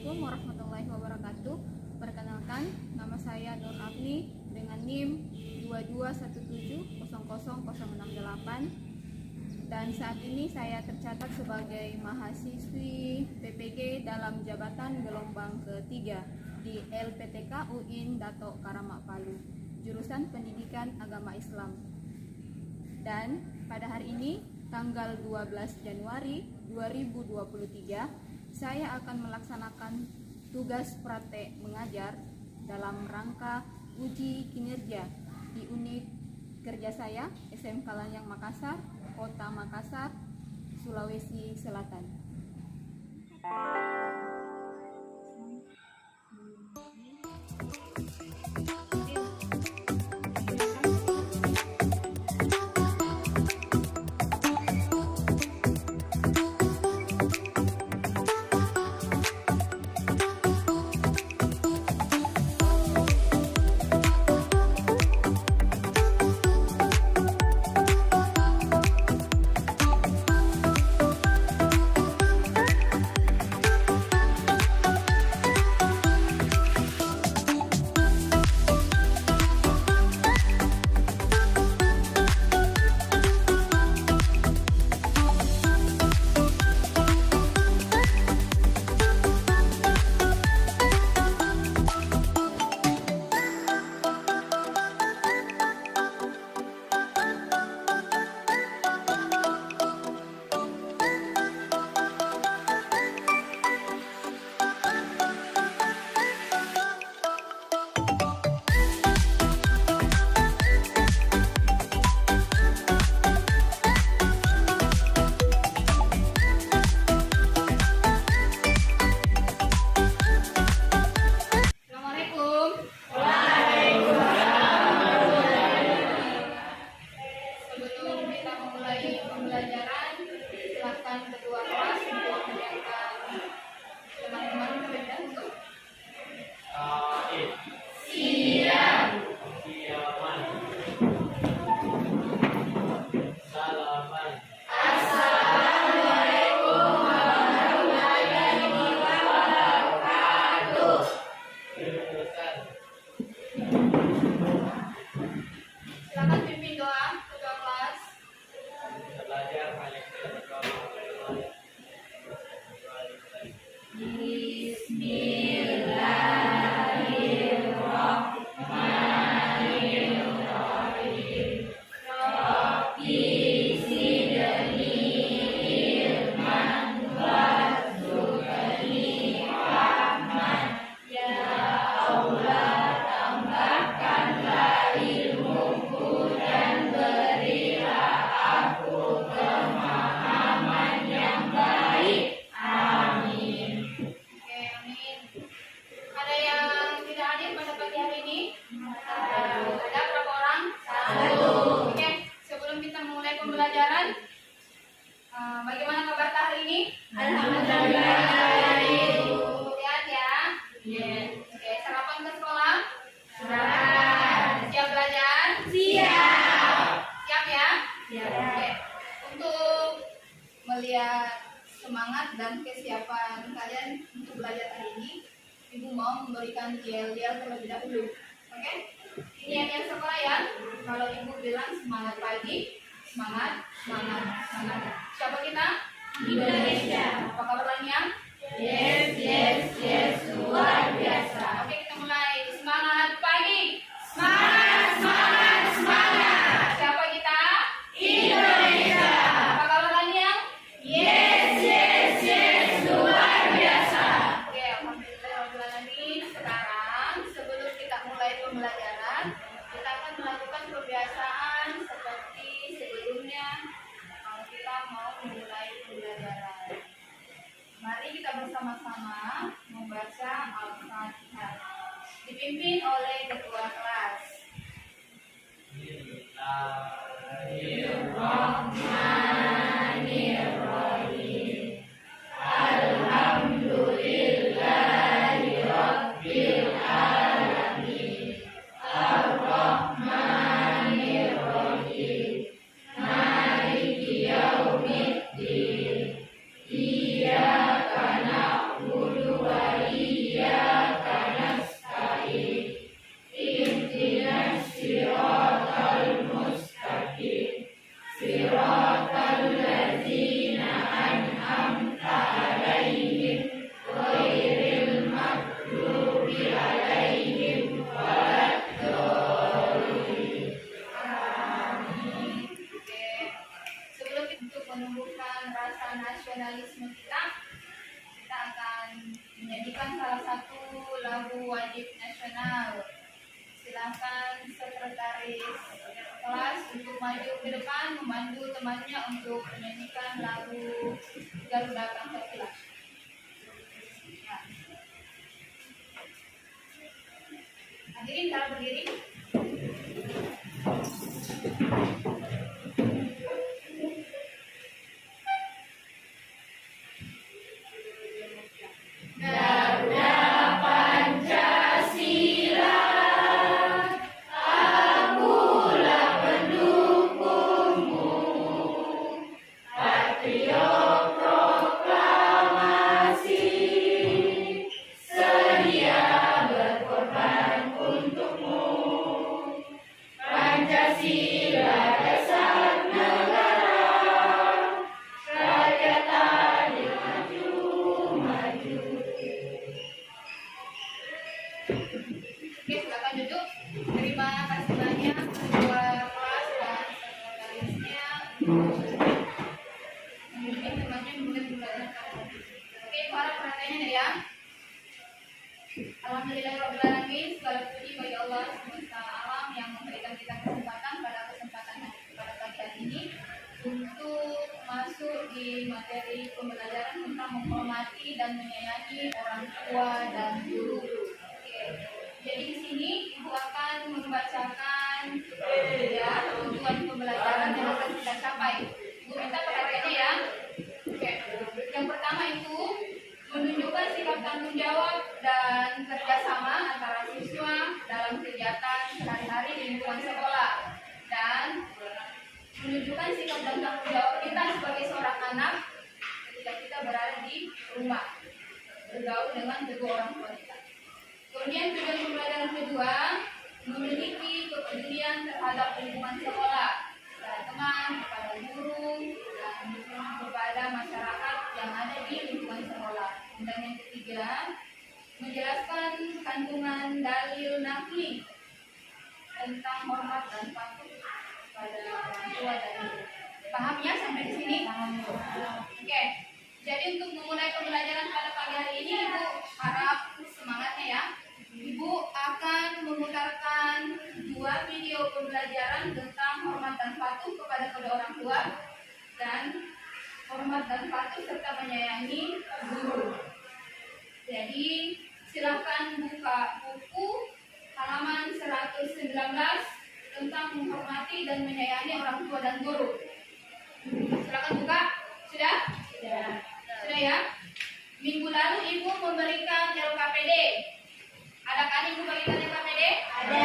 Assalamualaikum warahmatullahi wabarakatuh. Perkenalkan, nama saya Nur Afni dengan NIM 22170068 dan saat ini saya tercatat sebagai mahasiswi PPG dalam jabatan gelombang ketiga di LPTK UIN Dato Karamak Palu, jurusan Pendidikan Agama Islam. Dan pada hari ini, tanggal 12 Januari 2023, saya akan melaksanakan tugas praktek mengajar dalam rangka uji kinerja di unit kerja saya SMK Lanyang Makassar, Kota Makassar, Sulawesi Selatan. Pembelajaran, silakan kedua kelas untuk menyiapkan teman-teman berbeda untuk siap. Salaman. Assalamualaikum warahmatullahi wabarakatuh. Silakan pimpin doa kedua kelas. Belajar paling Bismillahirrahmanirrahim. Rabbi zidni ilman warzuqni rahman. Ya Allah, tambahkanlah ilmuku dan berilah aku pemahaman yang baik. Amin. Oke, amin. Ada yang tidak hadir pada pagi hari ini? Ada berapa orang? Satu. Oke, sebelum kita mulai pembelajaran, bagaimana kabar hari ini? Alhamdulillah. Sehat ya? Yes. Oke, sarapan ke sekolah? Siap belajar? Siap. Siap ya? Siap. Oke. Untuk melihat semangat dan kesiapan kalian untuk belajar hari ini, Ibu mau memberikan yel-yel terlebih dahulu. Oke? Ini yang sekolah ya. Kalau Ibu bilang semangat pagi, semangat, semangat, semangat. Siapa kita? Indonesia. Apa kabar Lanyang? Yes, yes, yes, luar biasa. Oke, kita mulai. Semangat pagi. Semangat, semangat, semangat. Siapa kita? Indonesia. Apa kabar Lanyang? Yes, yes, yes, luar biasa. Oke, alhamdulillah. Sekarang sebelum kita mulai pembelajaran, kita akan melakukan kebiasaan seperti sebelumnya kalau kita mau memulai pembelajaran. Mari kita bersama-sama membaca Al-Fatihah, dipimpin oleh ketua kelas. Bismillahirrahmanirrahim. Alhamdulillahi Rabbil Alamin. Ar-Rahmanir-Rahim. Maliki Yaumiddin. Iyyaka na'budu wa mekanisme kita akan menyanyikan salah satu lagu wajib nasional. Silakan sekretaris kelas untuk maju ke depan membantu temannya untuk menyanyikan lagu Garuda Pancasila. Hadirin cara berdiri. Oke, silakan duduk. Terima kasih banyak ketua kelas dan sekretarisnya. Mungkin temannya mulai belajar. Oke, para perhatiannya ya. Alhamdulillahirobbilalamin, segala puji bagi Allah semesta alam yang memberikan kita kesempatan pada pagi hari ini untuk masuk di materi pembelajaran tentang menghormati dan menyayangi orang tua dan guru. Jadi di sini Ibu akan membacakan ya tujuan pembelajaran yang akan kita capai. Ibu minta perhatiannya ya. Oke. Yang pertama itu menunjukkan sikap tanggung jawab dan kerjasama antara siswa dalam kegiatan sehari-hari di lingkungan sekolah dan menunjukkan sikap dan tanggung jawab kita sebagai seorang anak ketika kita berada di rumah bergaul dengan kedua orang tua kita. Kemudian tujuan pembelajaran kedua, memiliki kepedulian terhadap lingkungan sekolah, kepada teman, kepada guru, dan kepada masyarakat yang ada di lingkungan sekolah. Dan yang ketiga, menjelaskan kandungan dalil nakli tentang hormat dan patuh pada orang tua dan guru. Paham ya sampai di sini? Oke. Jadi untuk memulai pembelajaran pada pagi hari ini, Ibu harap semangatnya ya. Ibu akan memutarkan 2 video pembelajaran tentang hormat dan patuh kepada kedua orang tua dan hormat dan patuh serta menyayangi guru. Jadi silahkan buka buku halaman 119 tentang menghormati dan menyayangi orang tua dan guru. Silahkan buka. Sudah? Sudah ya? Minggu lalu Ibu memberikan LKPD. Adakah Ibu bagikan LKPD? Ada.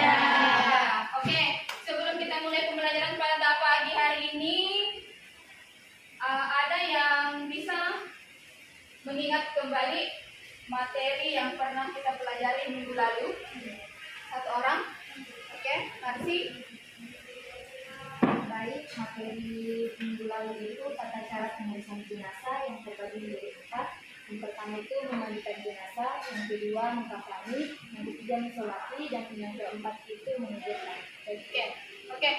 Oke, sebelum kita mulai pembelajaran pada pagi hari ini, ada yang bisa mengingat kembali materi yang pernah kita pelajari minggu lalu? Satu orang? Oke, Marsi. Baik, materi minggu lalu itu tata cara pemeriksaan jenazah yang terbagi menjadi 4. Yang pertama itu memandikan jenazah, yang kedua mengkafani, yang ketiga mensolati, dan yang keempat itu menguburkan. Oke.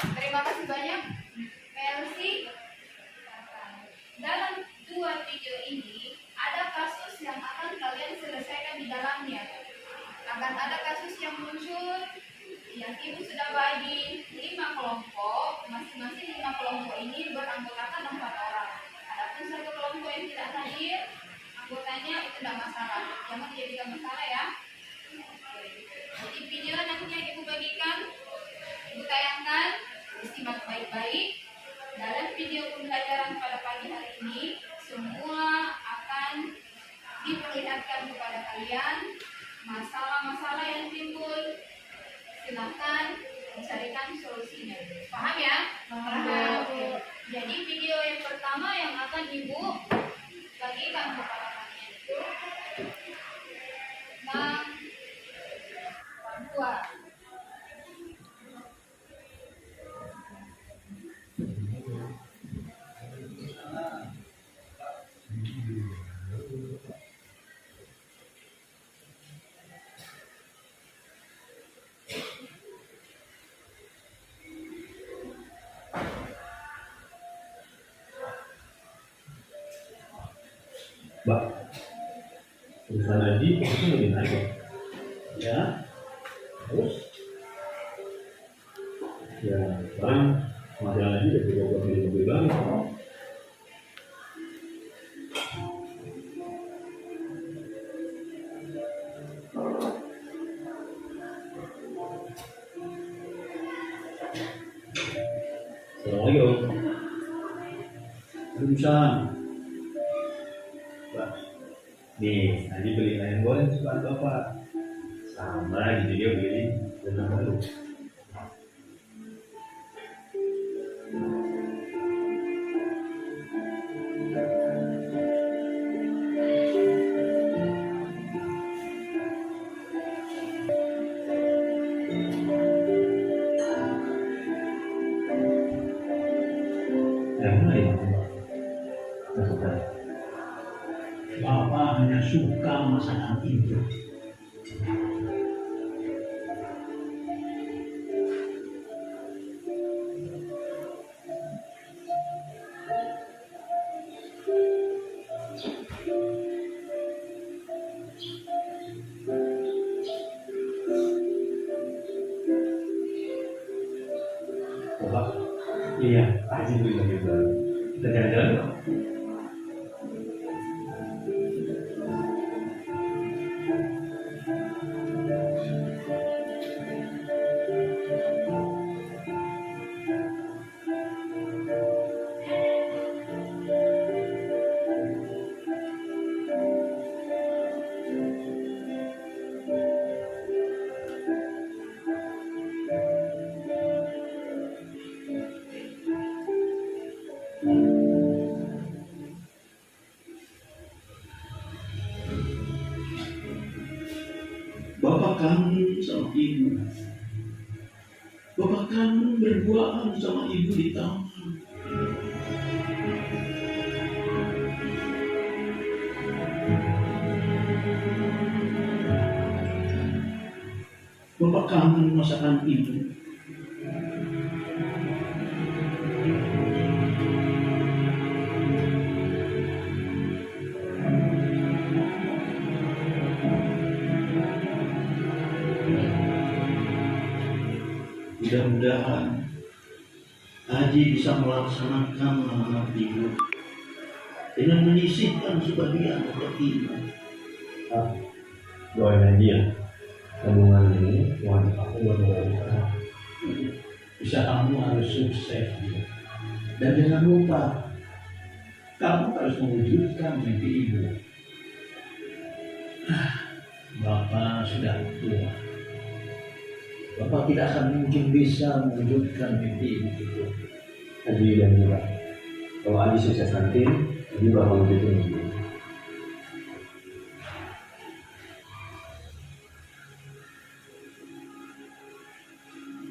Terima kasih banyak, Mercy. Dalam 2 video ini ada kasus yang akan kalian selesaikan di dalamnya. Akan ada kasus yang muncul yang Ibu sudah bagi 5 kelompok, masing-masing 5 kelompok ini beranggotakan 4 orang. Adapun 1 kelompok yang tidak hadir, anggotanya itu tidak masalah, jangan dijadikan masalah ya. Jadi video nantinya Ibu bagikan, Ibu tayangkan, disimak baik-baik. Dalam video pembelajaran pada pagi hari ini, semua akan diperlihatkan kepada kalian masalah-masalah yang timbul. Silahkan mencarikan solusinya. Paham ya? Paham. Jadi video yang pertama yang akan Ibu bagikan kepada kalian itu tentang orang tua. Mbak, urusan haji itu lebih naik ya? Ya, terus ya sekarang masalah haji udah juga buat lebih banget. Assalamualaikum. Waalaikumsalam. Mbak, nih tadi beli ayam goreng suka bapak. Sama gitu dia beli dengan baru. Yang mana itu? Masakan. Bapak hanya suka masakan itu. Bapak, iya, aja beli lagi baru. Kita jalan-jalan yuk. Bapak kangen sama ibu. Bapak kangen berduaan sama ibu di taman. Bapak kangen masakan ibu. Mudah-mudahan Haji bisa melaksanakan amanat ibu dengan menyisihkan sebagian ketimah. Doain aja ya. Tabungan ini uang aku buat orang. Bisa kamu harus sukses dan jangan lupa kamu harus mewujudkan mimpi ibu. Bapak sudah tua. Bapak tidak akan mungkin bisa mewujudkan mimpi ibu itu. Haji dan juga. Kalau Haji sukses nanti, Haji bakal wujudin ini.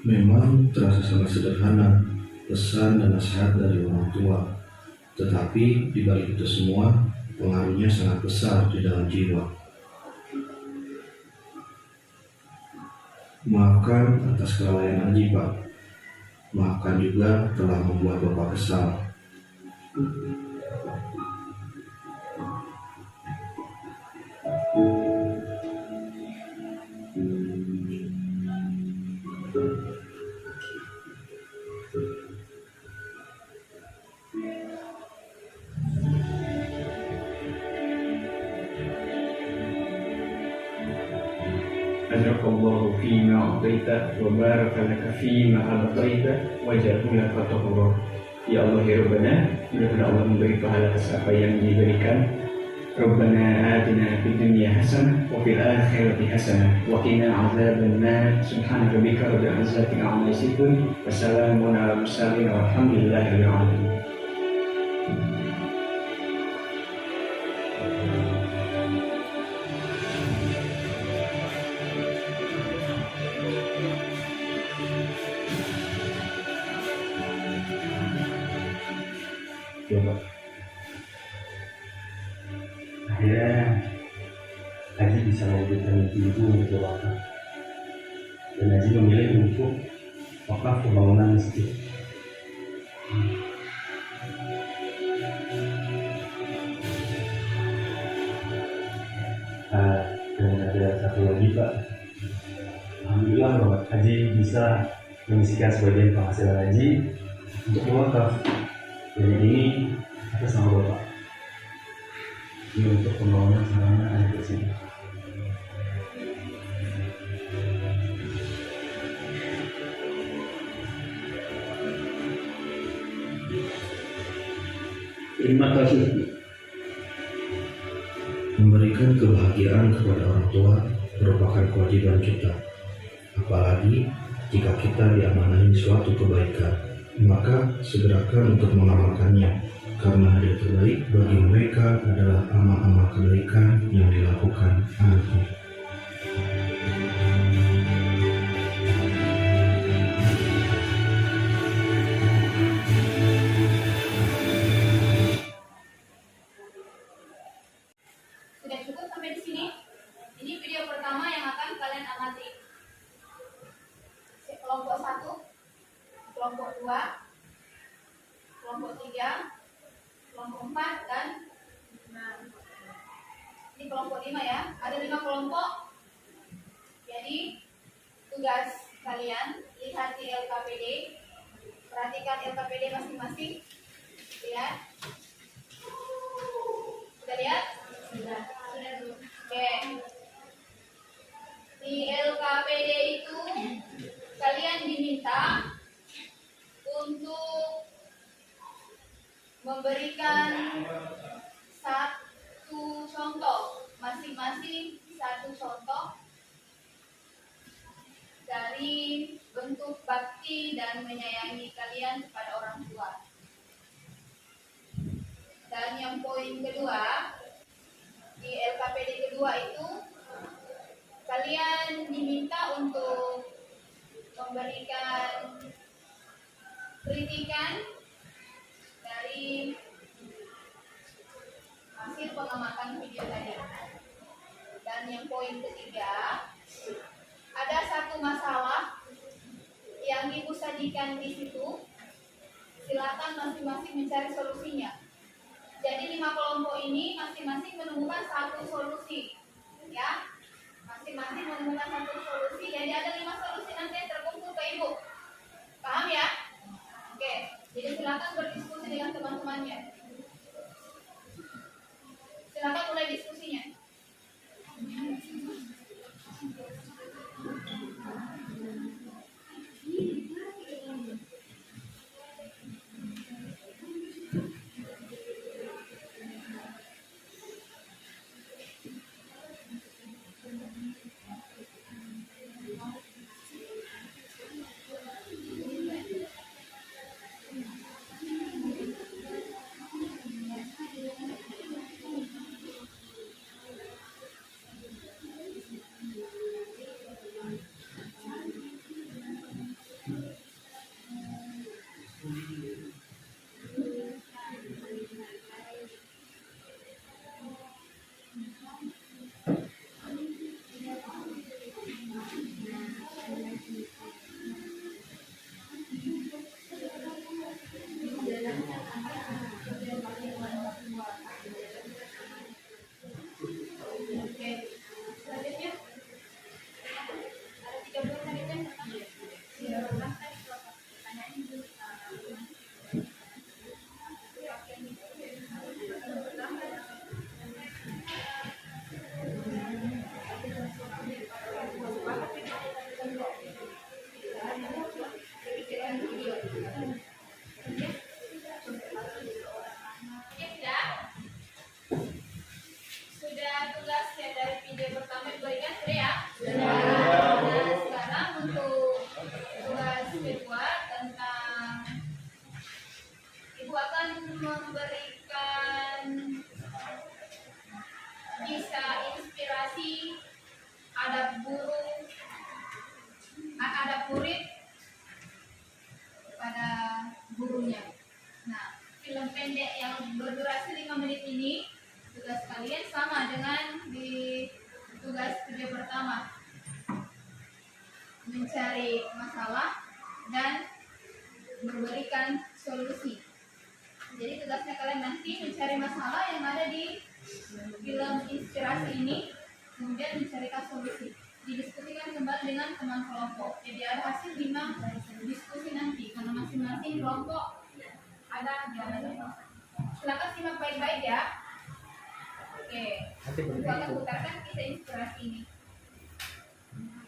Memang terasa sangat sederhana pesan dan nasihat dari orang tua, tetapi di balik itu semua pengaruhnya sangat besar di dalam jiwa. Maafkan atas kelalaian Haji, Pak. Maafkan juga telah membuat Bapak kesal. أجرك الله فيما أعطيت وبارك لك فيما أعطيت وجعله لك طهورا. Ya Allah ya Rabbana, mudah-mudahan Allah memberi pahala atas apa yang diberikan. Rabbana atina fid dunya hasanah wa fil akhirati hasanah wa qina adzaban nar. Subhana rabbika rabbil izzati amma yasifun wa salamun alal mursalin walhamdulillahi rabbil alamin. Coba. Akhirnya Haji bisa mewujudkan mimpi ibu untuk wakaf. Dan Haji memilih untuk wakaf pembangunan masjid. lagi Pak. Alhamdulillah Bapak Haji bisa menyisikan sebagian penghasilan Haji untuk wakaf. Jadi ini atas nama Bapak. Ini untuk pembangunan sarana air bersih. Terima kasih. Memberikan kebahagiaan kepada orang tua merupakan kewajiban kita. Apalagi jika kita diamanahi suatu kebaikan, maka segerakan untuk mengamalkannya, karena hadiah terbaik bagi mereka adalah amal-amal kebaikan yang dilakukan anaknya. Sudah cukup sampai di sini? Ini video pertama yang akan kalian amati. Kelompok 1, kelompok 2, kelompok 3, kelompok 4, dan ini kelompok 5 ya. Ada 5 kelompok. Jadi tugas kalian lihat di LKPD, perhatikan LKPD masing-masing. Lihat. Sudah lihat? Sudah. Oke. Di LKPD itu kalian diminta untuk memberikan satu contoh, masing-masing satu contoh dari bentuk bakti dan menyayangi kalian kepada orang tua. Dan yang poin kedua, di LKPD kedua itu kalian diminta untuk memberikan kritikan dari hasil pengamatan video tadi. Dan yang poin ketiga, ada satu masalah yang ibu sajikan di situ. Silakan masing-masing mencari solusinya. Jadi 5 kelompok ini masing-masing menemukan satu solusi, ya. Masing-masing menemukan satu solusi. Jadi ada 5 solusi nanti yang terkumpul ke ibu. Paham ya? Oke. Jadi silakan berdiskusi dengan teman-temannya. Silakan mulai diskusinya. Mencari masalah dan memberikan solusi. Jadi tugasnya kalian nanti mencari masalah yang ada di film inspirasi ini, kemudian mencarikan solusi. didiskusikan kembali dengan teman kelompok. Jadi ada hasil 5 diskusi nanti karena masing-masing kelompok ada jawabannya. Silakan simak baik-baik ya. Oke, untuk akan putarkan kita inspirasi ini.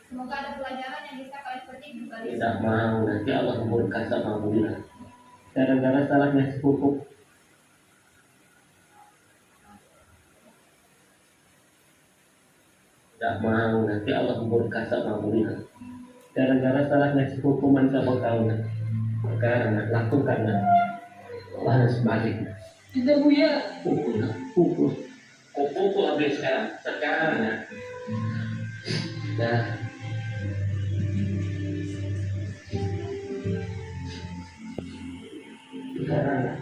Semoga ada pelajaran yang bisa kalian petik juga. Tidak mau nanti Allah memurka sama Mulia gara-gara salahnya sepupu. Tidak mau nanti Allah memurka sama Mulia gara-gara salahnya sepupu sama kawan. Karena lakukan balas sebaliknya. Tidak Buya. Pukul. Kau pukul habis sekarang ya. Dah. Sekarang.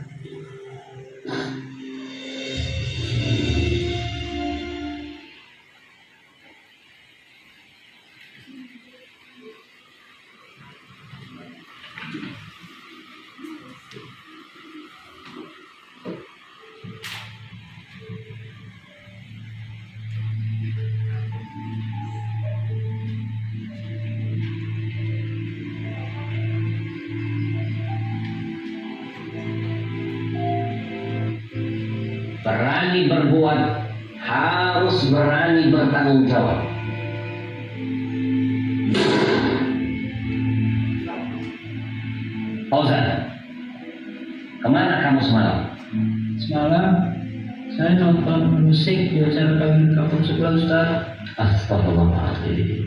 Berani berbuat, harus berani bertanggung jawab. Fauzan, kemana kamu semalam? Semalam saya nonton musik di acara kawin kampung sebelah Ustaz. Astagfirullahaladzim.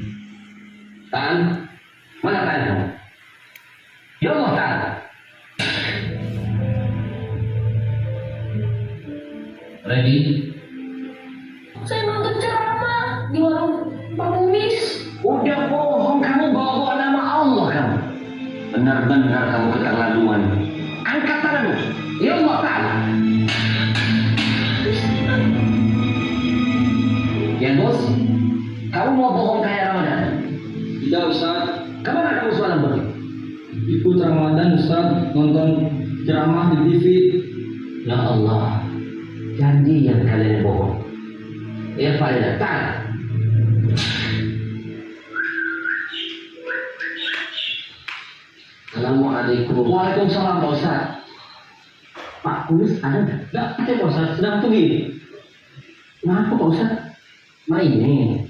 Tan, mana Tan kamu? Ya Allah Tan. Ready? Saya nonton ceramah di warung Pak Mumis. Udah bohong kamu, bawa nama Allah kamu. Benar-benar kamu keterlaluan. Angkat tanganmu. Ya Allah Ta'ala. Ya bos, kamu mau bohong kayak Ramadan? Tidak Ustaz. Kemana kamu semalam pergi? Ikut Ramadan Ustaz, nonton ceramah di TV. Ya Allah, janjian kalian bohong. Ya Farida, tak. Assalamualaikum. Waalaikumsalam Pak Ustaz. Pak Kulis ada nggak? Tidak ada Pak Ustaz, sedang pergi. Kenapa Pak Ustaz? Main nih.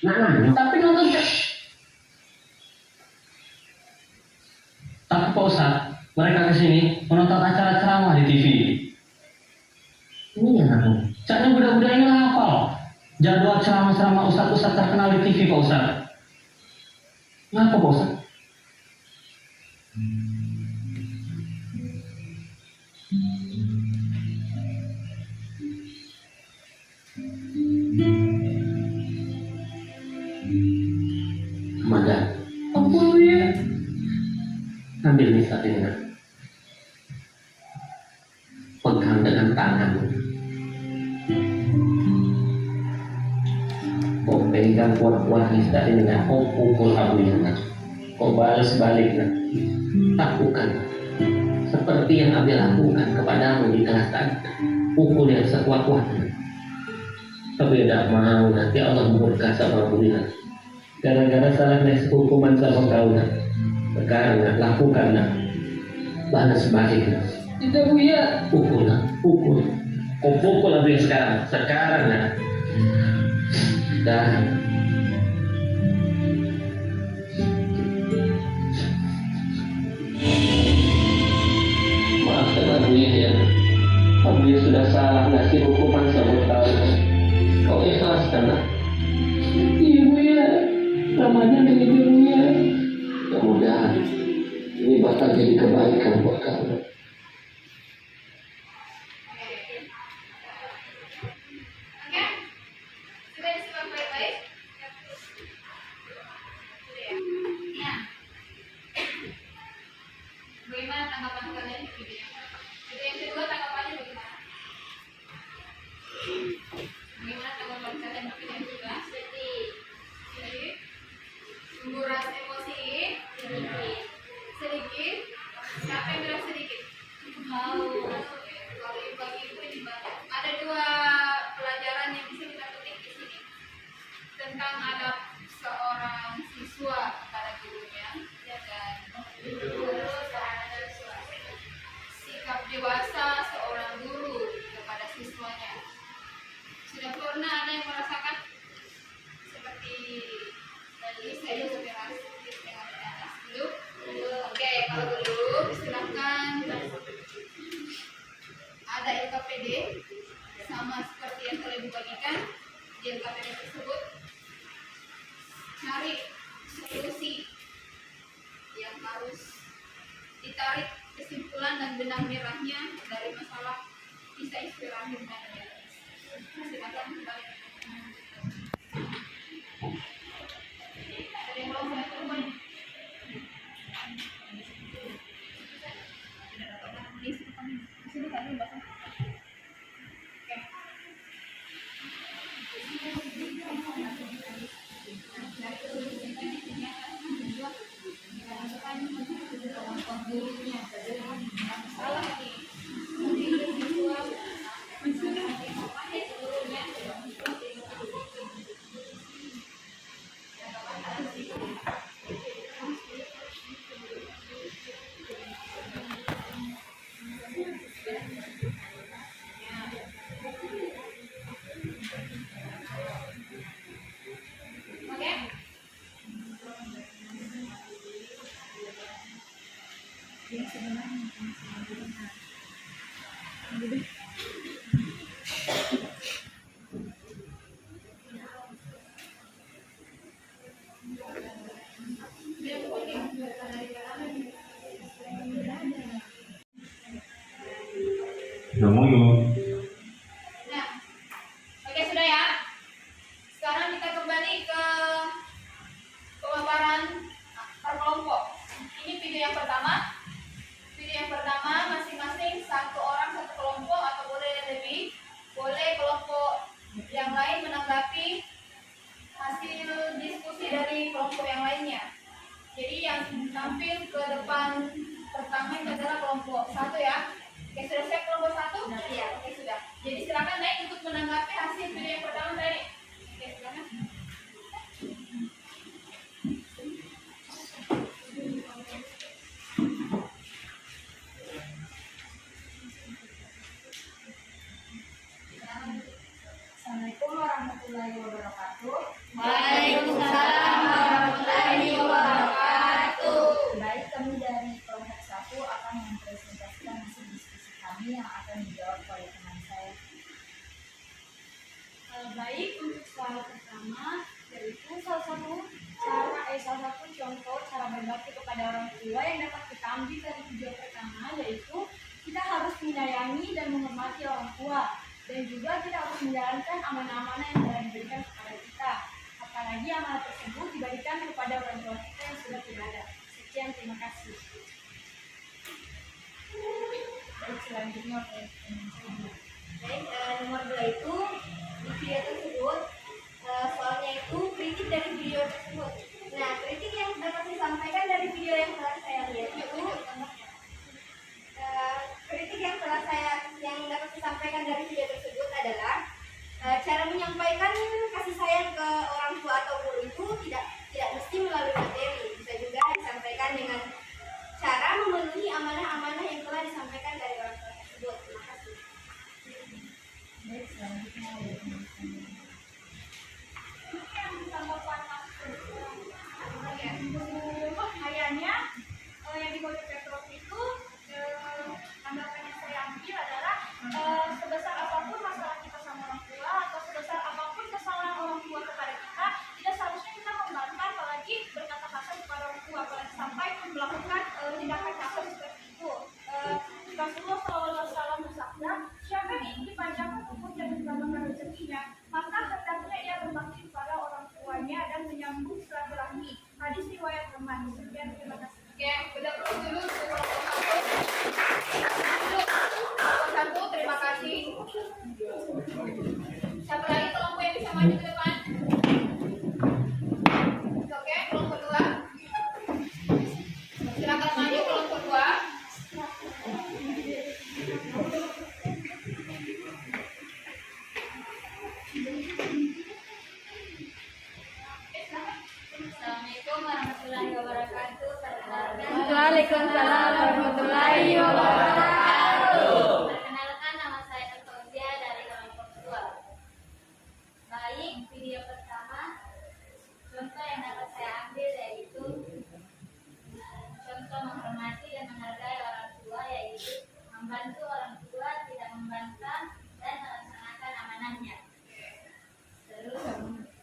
Nanya. Tapi nonton Tapi Pak Ustaz, mereka kesini menonton acara ceramah di TV. Ini yang aku. Caranya budak-budak ini hafal jadwal ceramah-ceramah ustaz-ustaz terkenal di TV Pak Ustaz. Kenapa Pak Ustaz? Mada, Apa ya? ambil nih satu ini. Pegang dengan tanganmu. Kau pegang kuat-kuat nih satu ini. Kau pukul abunya. Kau balas baliknya. Lakukan seperti yang Abi lakukan kepadamu di kelas tadi. Pukul yang sekuat-kuatnya. Tapi tidak mau nanti Allah murka sama Buya. Gara-gara salahnya hukuman sama kau. Sekarang lakukanlah balas baliknya. Tidak Buya. Pukul, pukul. Kau pukul habis sekarang. Sekarang lah. Dan maafkan Abu ya. Abu sudah salah ngasih hukuman sama kau. Kau ikhlaskan lah. Iya Buya. Ramadan dari dunia. Mudah-mudahan ini bakal jadi kebaikan buat kamu. Oke? Sudah disimak baik-baik? Nah, bagaimana tanggapan kalian di video? Video yang kedua tanggapannya bagaimana? Bagaimana tanggapan kalian di video yang kedua? Sedih? Menguras emosi? Sedikit? Siapa yang bilang sedikit? sama seperti yang telah dibagikan di LKPD tersebut. Cari solusi yang harus ditarik kesimpulan dan benang merahnya dari masalah kisah istri rahim dan anak. Silakan kembali. Ada yang mau saya temukan? Sini Kak, dulu, Mbak. Ngomong yuk. Nah, oke sudah ya. Sekarang kita kembali ke pemaparan per kelompok. Ini video yang pertama. Video yang pertama masing-masing satu orang satu kelompok atau boleh lebih. Boleh kelompok yang lain menanggapi hasil diskusi dari kelompok yang lainnya. Jadi yang tampil ke depan pertama itu adalah kelompok satu ya. Oke, sudah siap kelompok satu? Iya. Oke, sudah. Jadi silakan naik untuk menanggapi hasil video yang pertama tadi. Oke, silakan. Assalamualaikum warahmatullahi wabarakatuh. Waalaikumsalam warahmatullahi wabarakatuh. Baik, kami dari kelompok 1 akan mempresentasikan hasil diskusi kami yang akan dijawab oleh teman saya. Baik, untuk soal pertama yaitu salah satu contoh cara berbakti kepada orang tua yang dapat kita ambil dari video pertama yaitu kita harus menyayangi dan menghormati orang tua. Dan juga kita harus menjalankan amanah-amanah yang telah diberikan kepada kita. Apalagi amanah tersebut diberikan kepada orang tua kita yang sudah tidak ada. Sekian, terima kasih. Baik, selanjutnya Baik, nomor 2 itu di video tersebut soalnya itu kritik dari video tersebut. Nah, kritik yang dapat disampaikan dari video yang telah saya lihat itu kritik yang dapat disampaikan dari video tersebut adalah cara menyampaikan kasih sayang ke orang tua atau guru itu tidak mesti melalui materi, bisa juga disampaikan dengan cara memenuhi amanah-amanah yang telah disampaikan dari orang tua tersebut. Terima kasih. Baik, selanjutnya Kayaknya yang di kode Petrus itu tanggapan yang saya ambil adalah sebesar apapun masalah kita sama orang tua atau sebesar apapun kesalahan orang tua kepada kita, tidak seharusnya kita membantah apalagi berkata kasar kepada orang tua, apalagi sampai melakukan tindakan kasar seperti itu. Rasulullah SAW bersabda, siapa yang ingin dipanjangkan umurnya dan ditambahkan rezekinya, maka hendaknya ia berbakti kepada orang tuanya dan menyambung silaturahmi. Hadis riwayat Ahmad. Sekian, terima kasih. Oke, udah terus dulu untuk kelompok satu. Terima kasih. Siapa lagi kelompok yang bisa maju ke depan? Oke, kelompok 2. Silakan maju kelompok 2. Assalamualaikum warahmatullahi wabarakatuh. Waalaikumsalam warahmatullahi wabarakatuh. Perkenalkan, nama saya Fauzia dari kelompok 2. Baik, video pertama contoh yang dapat saya ambil yaitu contoh menghormati dan menghargai orang tua, yaitu membantu orang tua, tidak membantah, amanahnya. Terus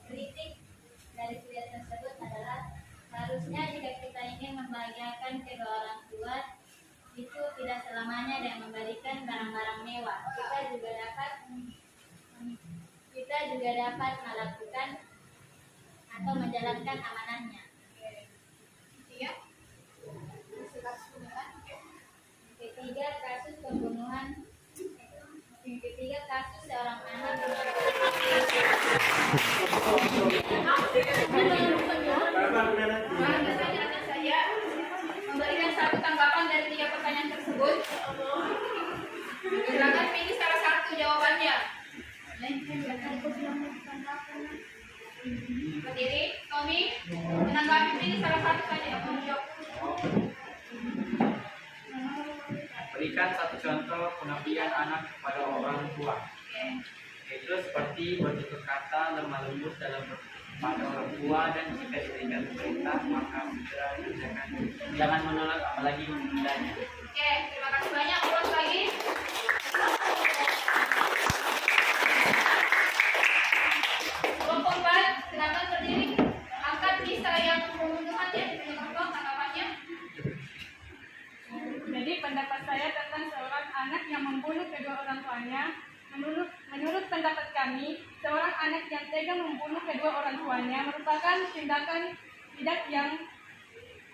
kritik dari video tersebut adalah harusnya jika kita ingin membahagiakan kedua orang tua itu tidak selamanya dengan memberikan barang-barang mewah. Kita juga dapat melakukan atau menjalankan amanahnya. Ketiga, kasus pembunuhan. Yang ketiga, kasus seorang anak Saya memberikan satu tanggapan dari 3 pertanyaan tersebut. Silakan pilih salah satu jawabannya. Berdiri, Tommy, menanggapi pilih salah satu saja. Berikan satu contoh pengabdian anak kepada orang tua. Itu seperti bertutur kata lemah lembut dalam pada orang tua, dan jika diberikan perintah maka segera kerjakan. Jangan menolak apalagi menundanya. Oke, terima kasih banyak. Ulas lagi. Kelompok 4, silakan berdiri. Angkat bisa yang pembunuhan ya, di kelompok tanggapannya. Jadi pendapat saya tentang seorang anak yang membunuh kedua orang tuanya, menurut pendapat kami, seorang anak yang tega membunuh kedua orang tuanya merupakan tindakan yang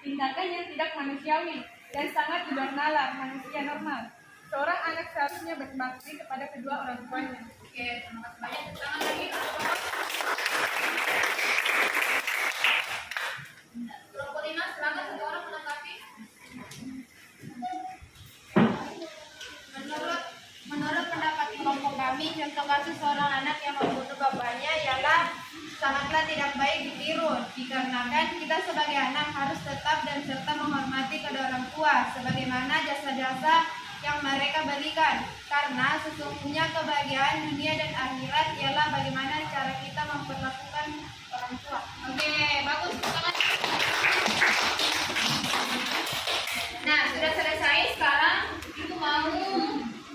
tidak manusiawi dan sangat di luar nalar manusia normal. Seorang anak seharusnya berbakti kepada kedua orang tuanya. Oke, terima kasih banyak. Tangan lagi. Kelompok 5, silakan satu orang menanggapi. Menurut pendapat kelompok kami, contoh kasus seorang anak yang membunuh bapaknya ialah sangatlah tidak baik ditiru, dikarenakan kita sebagai anak harus tetap dan serta menghormati kedua orang tua sebagaimana jasa-jasa yang mereka berikan, karena sesungguhnya kebahagiaan dunia dan akhirat ialah bagaimana cara kita memperlakukan orang tua. Oke, bagus. Nah, sudah selesai. Sekarang Ibu mau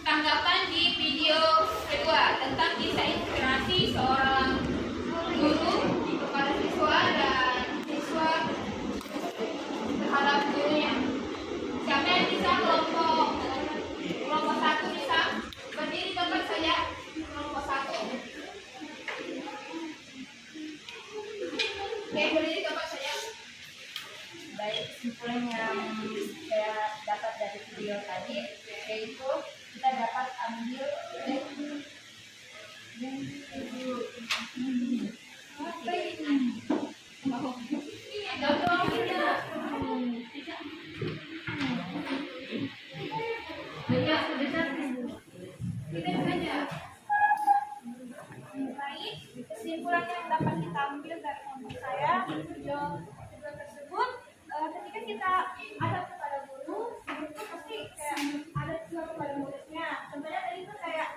tanggapan di video kedua tentang kisah inspirasi seorang guru kepada siswa dan siswa terhadap gurunya. Siapa yang bisa kelompok 1 bisa berdiri tempat saja. Kelompok 1. Oke, berdiri tempat saja. Baik, kesimpulan yang saya dapat dari video tadi yaitu kita dapat ambil Kesimpulan yang dapat kita ambil dari kelompok saya video tersebut, ketika kita ada kepada guru itu pasti kayak ada juga kepada muridnya. Contohnya tadi itu kayak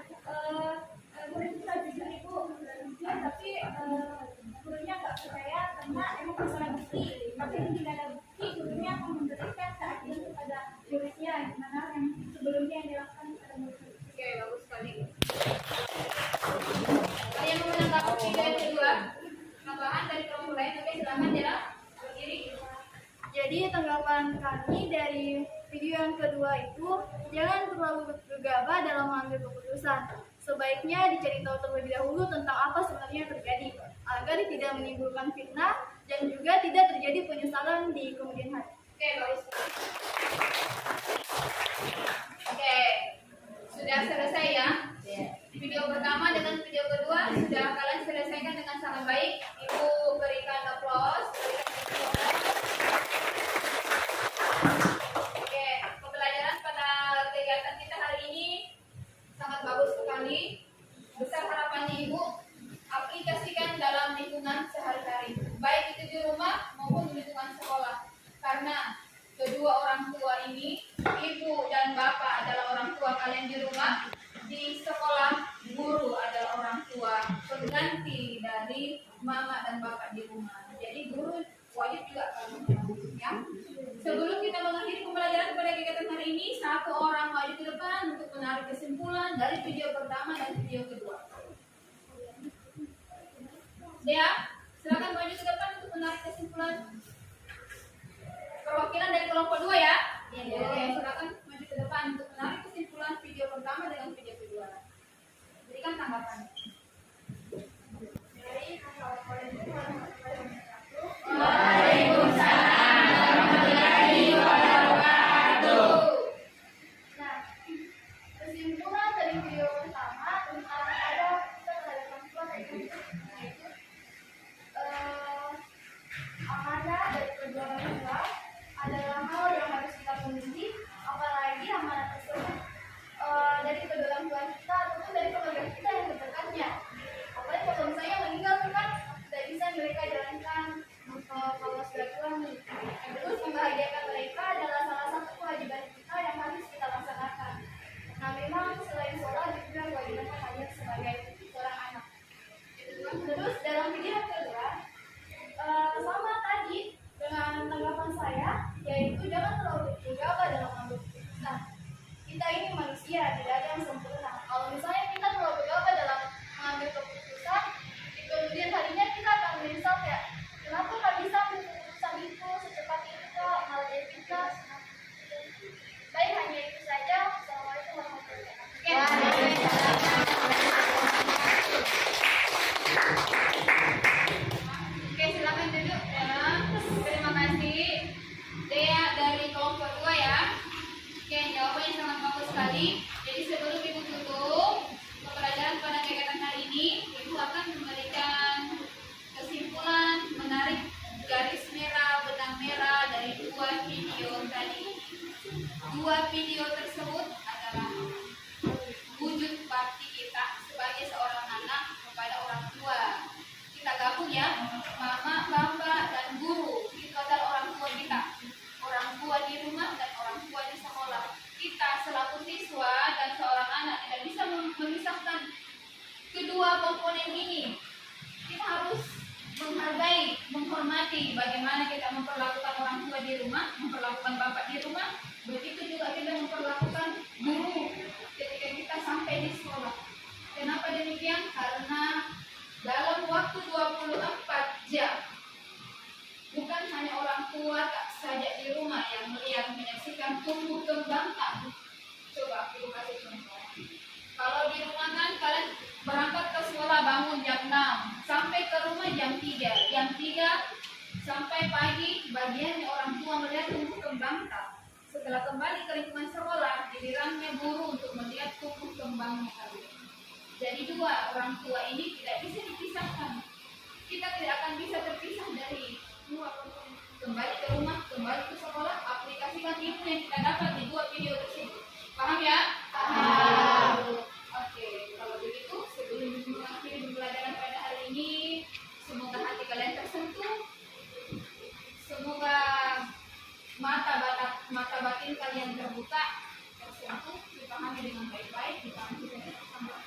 murid kita jujur ibu jujur, tapi gurunya nggak percaya karena emang kurang bukti. Tapi tidak ada bukti, gurunya akan memberikan keadilan kepada muridnya, gimana yang sebelumnya yang dilakukan kepada murid. Oke, bagus sekali. Kalian mau menanggapi video yang kedua? Tambahan dari kelompok lain? Oke, silakan Dela. Berdiri. Jadi tanggapan kami dari video yang kedua itu, jangan terlalu gegabah dalam mengambil keputusan. Sebaiknya dicari tahu terlebih dahulu tentang apa sebenarnya yang terjadi, agar tidak menimbulkan fitnah dan juga tidak terjadi penyesalan di kemudian hari. Oke, bagus. Oke, sudah selesai ya. Video pertama dengan video kedua sudah kalian selesaikan dengan sangat baik. Ibu berikan aplaus. Oke, pembelajaran pada kegiatan kita hari ini sangat bagus sekali. Besar harapannya Ibu aplikasikan dalam lingkungan sehari-hari, baik itu di rumah maupun di lingkungan sekolah. Karena kedua orang tua ini, ibu dan bapak adalah orang tua kalian di rumah. Di sekolah, guru adalah orang tua pengganti dari mama dan bapak di rumah. Jadi guru wajib juga ya. Sebelum kita mengakhiri pembelajaran pada kegiatan hari ini, satu orang maju ke depan untuk menarik kesimpulan dari video pertama dan video kedua. Dea, silakan maju ke depan untuk menarik kesimpulan. Perwakilan dari kelompok 2 ya. Oke, silakan maju ke depan untuk menarik kesimpulan video pertama dengan video kedua. Berikan tanggapan. Waalaikumsalam warahmatullahi wabarakatuh. Nah, kesimpulan dari video pertama tentang ada peradaban yaitu amanah dari kedua orang tua adalah hal yang harus kita penuhi, apalagi amanah tersebut dari kedua orang tua kita ataupun dari keluarga kita yang terdekatnya. Apalagi kalau misalnya meninggal kan tidak bisa mereka jalankan kalau sudah tua. Terus membahagiakan mereka adalah salah satu kewajiban kita yang harus kita laksanakan. Nah, memang selain sholat juga kewajiban hadir sebagai seorang anak. Terus dalam video yang kedua, sama tadi dengan tanggapan saya, yaitu jangan terlalu gegabah dalam mengambil keputusan. Kita ini manusia, tidak ada yang sempurna. Kalau misalnya kita terlalu gegabah dalam mengambil keputusan, di kemudian harinya kita akan menyesal ya, kenapa nggak bisa keputusan itu secepat itu kok, malah jadi kita. Baik, hanya itu saja. Assalamualaikum warahmatullahi wabarakatuh. Oke, silakan duduk ya. Terima kasih. Dea dari kelompok 2 ya. Oke, jawabannya sangat bagus sekali. Jadi sebelum ibu tutup pembelajaran pada kegiatan hari ini, ibu akan memberikan kesimpulan menarik garis merah, benang merah dari 2 video tadi. 2 video tersebut adalah wujud bakti kita sebagai seorang anak kepada orang tua. Kita gabung ya, mama, bapak, dan guru. Itu adalah orang tua kita. Orang tua di rumah dan orang tua di sekolah. Kita selaku siswa dan seorang anak tidak bisa memisahkan kedua komponen ini. Kita harus menghargai, menghormati bagaimana kita memperlakukan orang tua di rumah, memperlakukan bapak di rumah. Begitu juga kita memperlakukan guru ketika kita sampai di sekolah. Kenapa demikian? Karena dalam waktu 24 jam, bukan hanya orang tua tak saja di rumah yang melihat menyaksikan tumbuh kembang tak. Coba ibu kasih contoh. Kalau di rumah kan kalian berangkat ke sekolah bangun jam 6 sampai ke rumah jam 3. Jam 3 sampai pagi bagiannya orang tua melihat tumbuh kembang tak. Setelah kembali ke lingkungan sekolah, gilirannya guru untuk melihat tumbuh kembangnya kalian. Jadi 2 orang tua ini tidak bisa dipisahkan. Kita tidak akan bisa terpisah dari 2 komponen. Kembali ke rumah, kembali ke sekolah, aplikasikan ilmu yang kita dapat di 2 video tersebut. Paham ya? Paham. Oke, kalau begitu sebelum mengakhiri pembelajaran pada hari ini, semoga hati kalian tersentuh. Semoga mata batin kalian terbuka, tersentuh, dipahami dengan baik-baik, dipahami dengan bersama.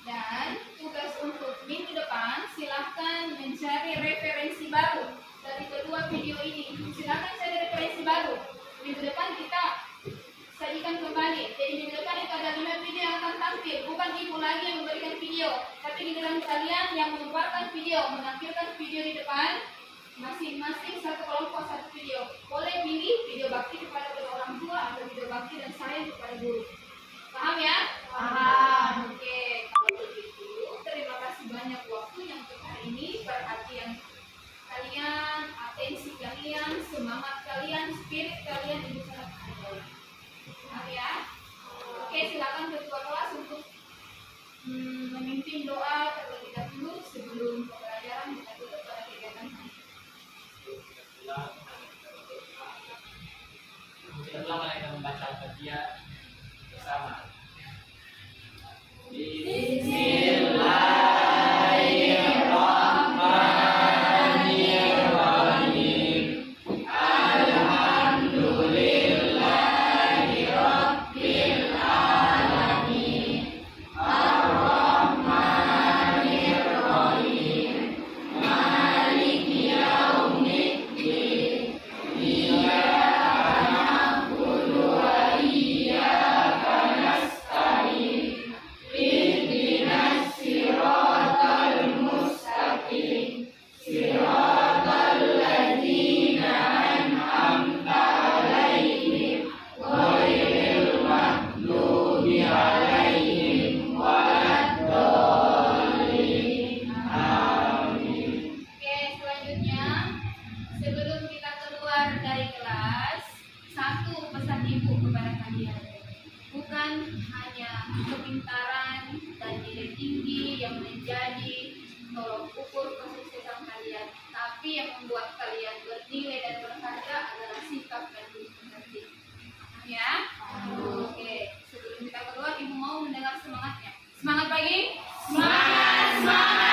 Dan tugas untuk minggu depan, silahkan mencari referensi baru dari kedua video ini. Silahkan cari referensi baru. Minggu depan kita sajikan kembali. Jadi minggu depan itu ada 5 video yang akan tampil. Bukan ibu lagi yang memberikan video, tapi giliran kalian yang menyebarkan video, menampilkan video di depan. Masing-masing satu kelompok satu video. Boleh pilih video bakti kepada orang tua atau video bakti dan sayang kepada guru. Paham ya? Paham. Oke, kalau begitu terima kasih banyak waktunya untuk hari ini. Perhatian kalian, atensi kalian, semangat kalian, spirit kalian ini sangat menghargai. Paham ya? Oke, silakan ketua kelas untuk memimpin doa terlebih dahulu sebelum pembelajaran kita tutup pada kegiatan ini. Setelah mereka membaca Al-Fatihah bersama. Iya. menjadi tolok ukur kesuksesan kalian. Tapi yang membuat kalian bernilai dan berharga adalah sikap dan mengerti. Ya, oke. Sebelum kita keluar, ibu mau mendengar semangatnya. Semangat pagi. Semangat.